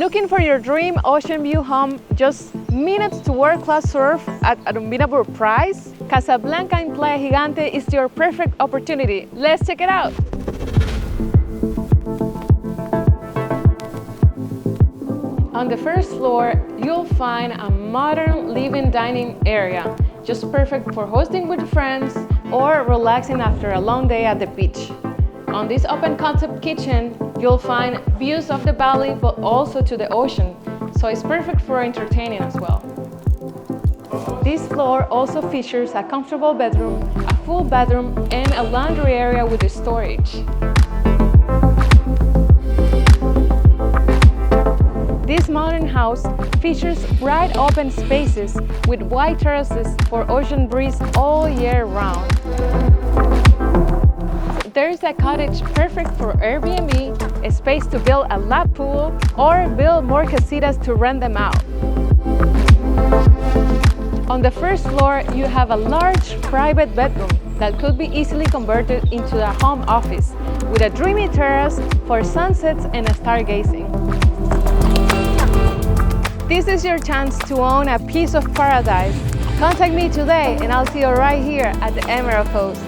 Looking for your dream ocean view home, just minutes to world-class surf at an unbeatable price? Casa Blanca in Playa Gigante is your perfect opportunity. Let's check it out! On the first floor, you'll find a modern living dining area, just perfect for hosting with friends or relaxing after a long day at the beach. On this open concept kitchen, you'll find views of the valley but also to the ocean, so it's perfect for entertaining as well. This floor also features a comfortable bedroom, a full bathroom, and a laundry area with storage. This modern house features bright open spaces with wide terraces for ocean breeze all year round. There's a cottage perfect for Airbnb, a space to build a lap pool, or build more casitas to rent them out. On the first floor, you have a large private bedroom that could be easily converted into a home office, with a dreamy terrace for sunsets and stargazing. This is your chance to own a piece of paradise. Contact me today and I'll see you right here at the Emerald Coast.